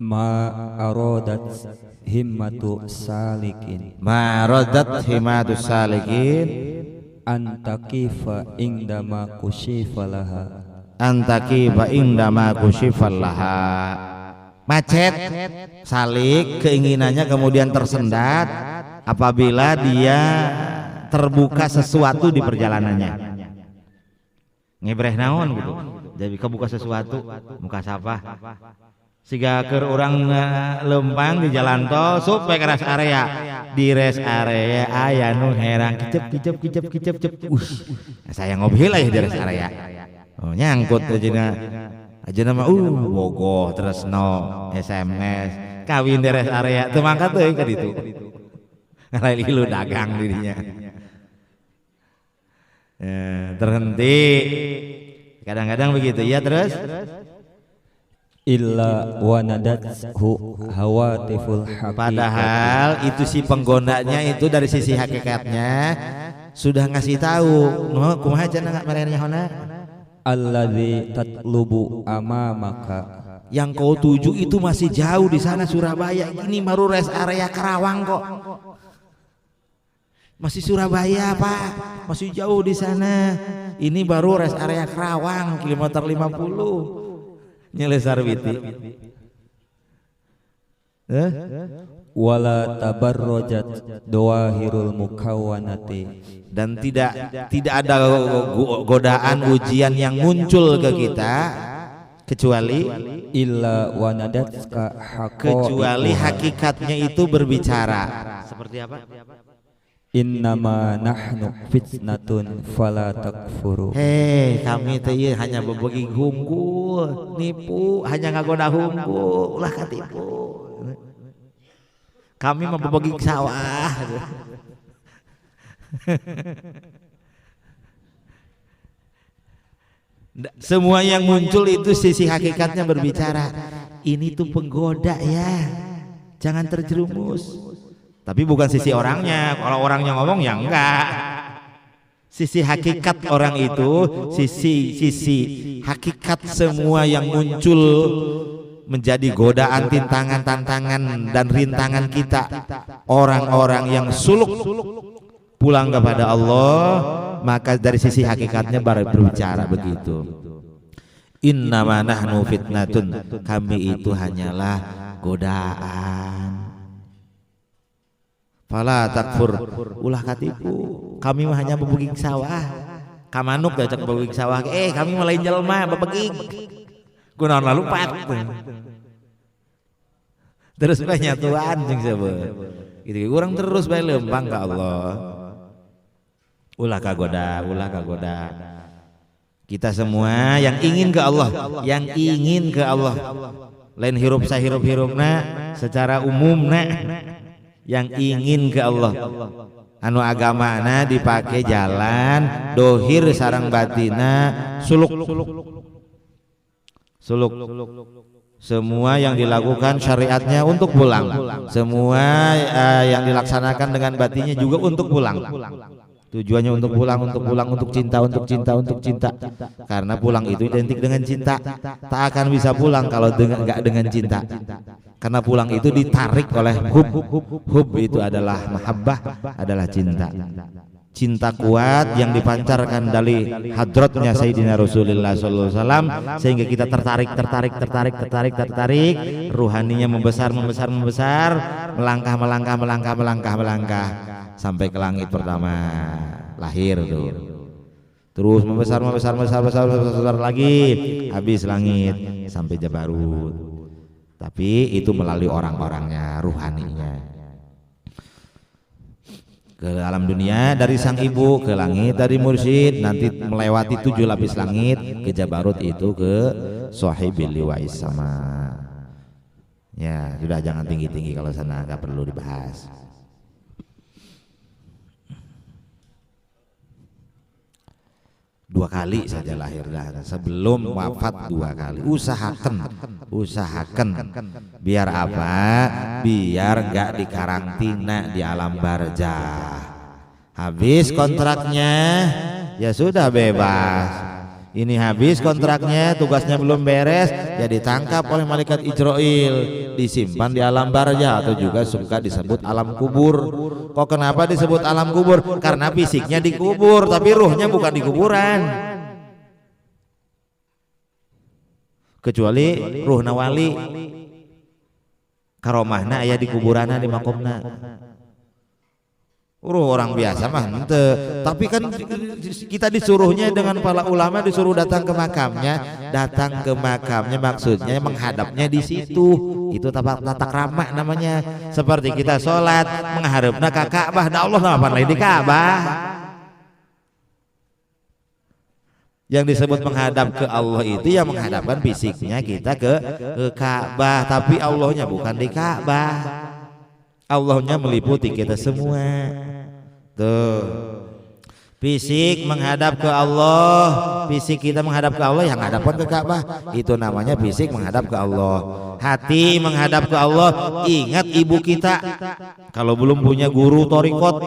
ma aradat himmatu salikin Maradat himatus salikin antakifa indama kusyifa laha antaki ba indama kusyifalaha. Macet salik keinginannya kemudian tersendat apabila dia terbuka sesuatu di perjalanannya. Ngebreh naon gitu. Jadi kebuka sesuatu muka sapa. Siga keur urang lempang di jalan tol supaya ke rest area. Di rest area aya nu herang kicep. Saya ngobrol ya di rest area. Oh, nyangkut aja nama bogoh terus no SMS kawin di rest area teu mangkat teh ka ditu. Lain lu dagang dirinya. Terhenti. Kadang-kadang begitu ya terus illa wanadathu hawatiful haqiqati. Padahal itu si penggondanya itu dari sisi hakikatnya sudah ngasih tahu no kumaha cenah merenya hona alladzi tatlubu amamaka yang kau tuju itu masih jauh di sana Surabaya. Ini baru rest area Karawang kok. Masih Surabaya Pak, masih jauh di sana. Ini baru rest area Karawang kilometer 50. Nyelesar witi. wala tabarrojat dawahirul mukawwanati Dan tidak ada godaan ujian yang muncul ke kita kecuali illa wanadatska kecuali hakikatnya itu berbicara. Seperti apa? innama nahnu fitnatun fala takfuru. Hei kami teh hanya bebegi hunggul nipu hanya ngagoda hunggul ulah katipu. Kami mah bebegi sawah. Semua yang muncul itu sisi hakikatnya berbicara. Ini tuh penggoda ya, jangan terjerumus. Tapi bukan sisi orangnya. Kalau orangnya ngomong ya enggak. Sisi hakikat orang itu, sisi hakikat semua yang muncul menjadi godaan, tantangan dan rintangan kita. Orang-orang yang suluk pulang kepada Allah, maka dari sisi hakikatnya baru berbicara begitu. Innama nahnu fitnatun, kami itu hanyalah godaan. Fala takfur, ulah katipu. Kami mah hanya bebeging sawah. Kamanuk da cek bebeging sawah. Kami mah lain jelema bebeging. Kunaon lalu pat. Terus banyak tuan jeung sebeu. Gitu urang terus bae lempang ka Allah. Ulah kagoda. Kita semua yang ingin ke Allah, lain hirup sahirup-hirupna secara umumna yang ingin ke Allah. Anu agamana dipake jalan dohir sarang batina suluk. Semua yang dilakukan syariatnya untuk pulang. Semua yang dilaksanakan dengan batinnya juga untuk pulang. Tujuannya untuk cinta. Karena pulang itu identik dengan cinta. Tak akan bisa pulang kalau enggak dengan cinta. Karena pulang itu ditarik oleh hub itu adalah mahabbah, adalah cinta. Cinta kuat yang dipancarkan dari hadratnya Sayyidina Rasulullah SAW sehingga kita tertarik, ruhaninya membesar, melangkah sampai ke langit pertama lahir tuh. Terus membesar lagi habis langit sampai Jabarut. Tapi itu melalui orang-orangnya, ruhaninya. Ke alam dunia dari sang ibu, ke langit dari mursyid, nanti melewati 7 lapis langit, ke Jabarut itu ke Sohibil Liwa'is sama. Ya, sudah jangan tinggi-tinggi kalau sana enggak perlu dibahas. Dua kali saja lahir dah, sebelum wafat 2 kali. Usahakan biar apa? Biar gak dikarantina di alam barzah. Habis kontraknya ya sudah bebas. Ini habis kontraknya, tugasnya belum beres, ya ditangkap oleh malaikat Ijrail, disimpan di alam barzah atau juga suka disebut alam kubur. Kok kenapa disebut alam kubur? Karena fisiknya dikubur, tapi ruhnya bukan di kuburan. Kecuali ruh nawali, karomahna aya di kuburanna di makomna. Orang biasa mah ente, tapi kan kita disuruhnya dengan para ulama disuruh datang ke makamnya, maksudnya menghadapnya di situ. Itu tata krama namanya. Seperti kita sholat mengharapna ka Ka'bah, da Allah apa lain di Ka'bah. Yang disebut menghadap ke Allah itu yang menghadapkan fisiknya kita ke Ka'bah, tapi Allahnya bukan di Ka'bah. Allahnya meliputi kita semua. Tuh, fisik menghadap ke Allah, fisik kita menghadap ke Allah, yang menghadapkan ke Ka'bah itu namanya fisik menghadap ke Allah. Hati menghadap ke Allah. Ingat ibu kita, kalau belum punya guru thariqat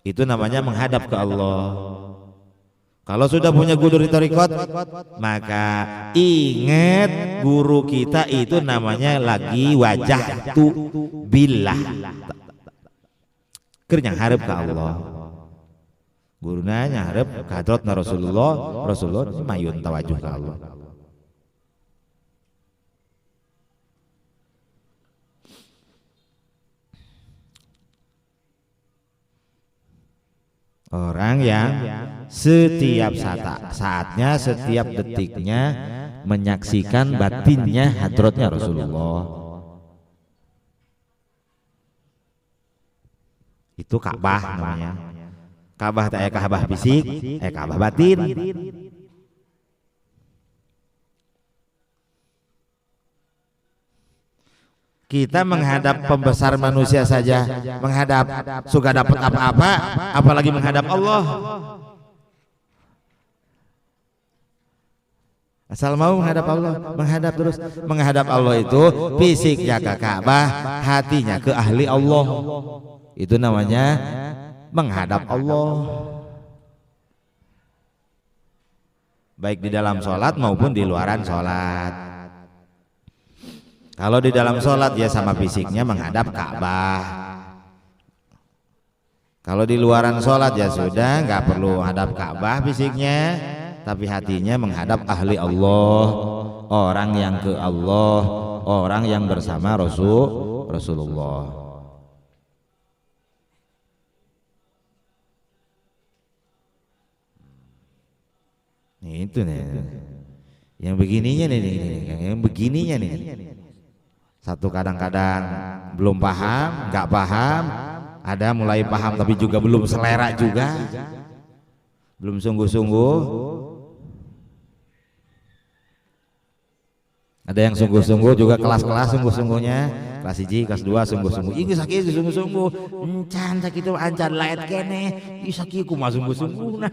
itu namanya menghadap ke Allah. Kalau sudah punya guru di thariqat, maka ingat guru kita itu namanya lagi wajah tu billah. Keur nyangharep ka Allah. Guruna nyangharep ka hadratna Rasulullah, Rasulullah mayun tawajuh ka Allah. Orang yang setiap saatnya, setiap detiknya menyaksikan batinnya hadratnya Rasulullah. Itu Ka'bah namanya. Ka'bah tak Ka'bah fisik, Ka'bah batin. Kita menghadap pembesar manusia saja, menghadap suka dapat apa-apa, apalagi menghadap Allah. Asal mau menghadap Allah, menghadap terus. Menghadap Allah itu fisiknya ke Ka'bah, hatinya ke ahli Allah. Itu namanya menghadap Allah. Baik di dalam sholat maupun di luaran sholat. Kalau di dalam sholat ya sama fisiknya menghadap Ka'bah. Kalau di luaran sholat ya sudah nggak perlu hadap Ka'bah fisiknya, tapi hatinya menghadap ahli Allah, orang yang ke Allah, orang yang bersama Rasulullah. Itu nih, yang begininya nih, yang begininya nih. Satu kadang-kadang belum paham, nggak paham, ada mulai paham tapi juga belum selera juga, belum sungguh-sungguh. Ada yang sungguh-sungguh juga, kelas-kelas sungguh-sungguhnya, kelas 1, kelas 2 sungguh-sungguh. Iki sakit sungguh-sungguh, encan sakitu ancan laet kene, iki sakit kumaha sungguh-sungguh nah.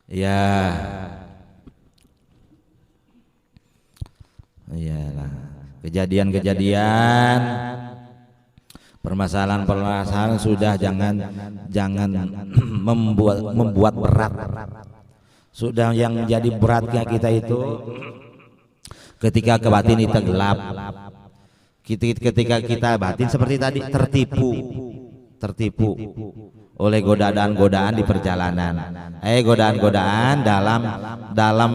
Ya, iyalah kejadian-kejadian, permasalahan-permasalahan sudah jangan membuat berat. Sudah yang jadi beratnya kita itu ketika ke batin kita gelap. Ketika kita batin seperti tadi tertipu oleh godaan-godaan di perjalanan. Godaan-godaan dalam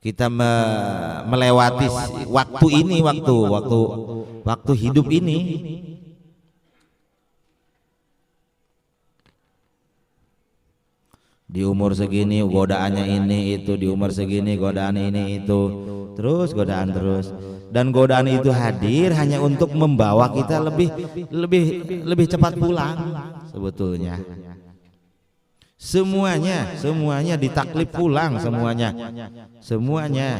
kita melewati waktu ini, waktu hidup ini. Di umur segini godaannya ini itu, di umur segini godaan ini itu, terus godaan terus. Dan godaan itu hadir hanya untuk membawa kita lebih cepat pulang sebetulnya. Semuanya ditaklif pulang, semuanya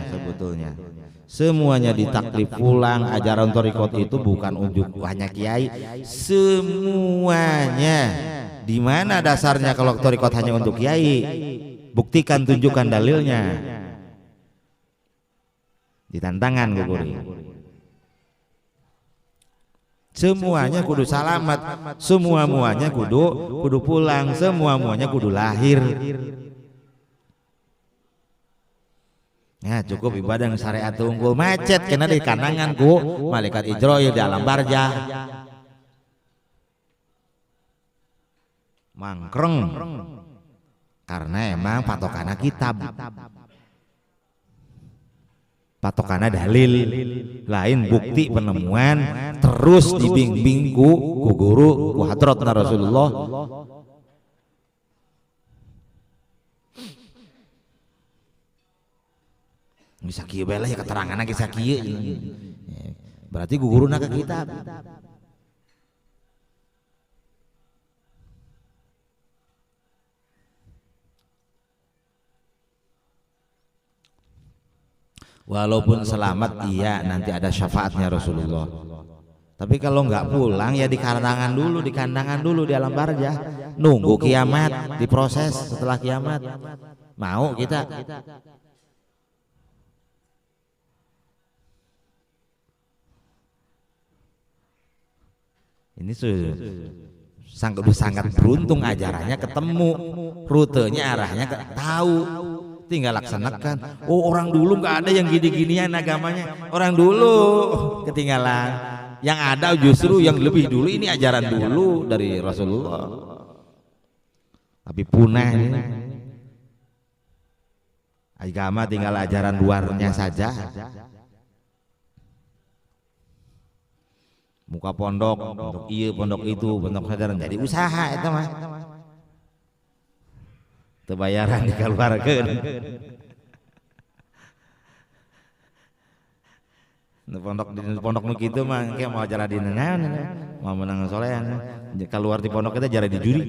sebetulnya. Semuanya ditaklif pulang. Ajaran thariqat itu bukan unjuk hanya kiai, semuanya. Di mana dasarnya kalau thariqat hanya untuk kiai? Buktikan, tunjukkan dalilnya. Ditantangan guguri. Semuanya kudu salamat, semua muanya kudu pulang, semua muanya kudu lahir. Ya cukup ibadah syariat unggul macet karena di kanangan ku malaikat Ijrail di alam barzah. Mangkreng karena emang patokana kitab. Patokana dalil lain bukti penemuan terus dibimbing ku guru ku hadratna Rasulullah. Bisa kieu bae lah ya keteranganna geus sakieu. Berarti guguruna ke kitab. Walaupun selamat iya nanti ada syafaatnya Rasulullah. Tapi kalau nggak pulang ya di kandangan dulu di alam barzah, nunggu kiamat, diproses setelah kiamat. Mau kita? Ini sangat beruntung ajarannya ketemu, rutenya arahnya tahu. Tinggal laksanakan. Oh orang dulu nggak ada yang gini-ginian agamanya. Orang dulu ketinggalan. Yang ada justru yang lebih dulu ini ajaran dulu dari Rasulullah. Tapi punah ini. Agama tinggal ajaran luarnya saja. Muka pondok iya pondok itu pondok sadaran jadi usaha itu mah. Tebayaran dikeluarkan. Pondok nu kitu mah engke mau acara dina naon mau menang solehan keluar di pondok kita jara di juri.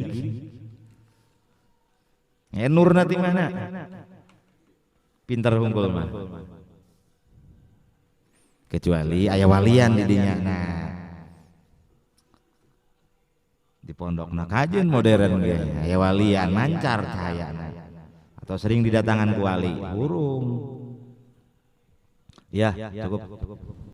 Nur nanti mana? Pintar unggul mah. Kecuali aya walian di dinya. Nah. Di pondokna kajian modern ge aya walian mancar cahayana atau sering didatangan ku wali burung ya cukup